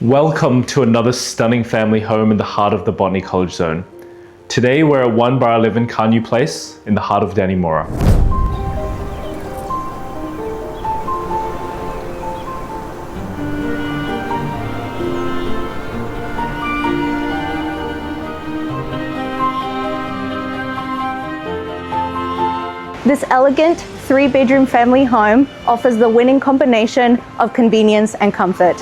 Welcome to another stunning family home in the heart of the Botany College Zone. Today we're at 1/11 Carnew Place in the heart of Dannemora. This elegant three-bedroom family home offers the winning combination of convenience and comfort.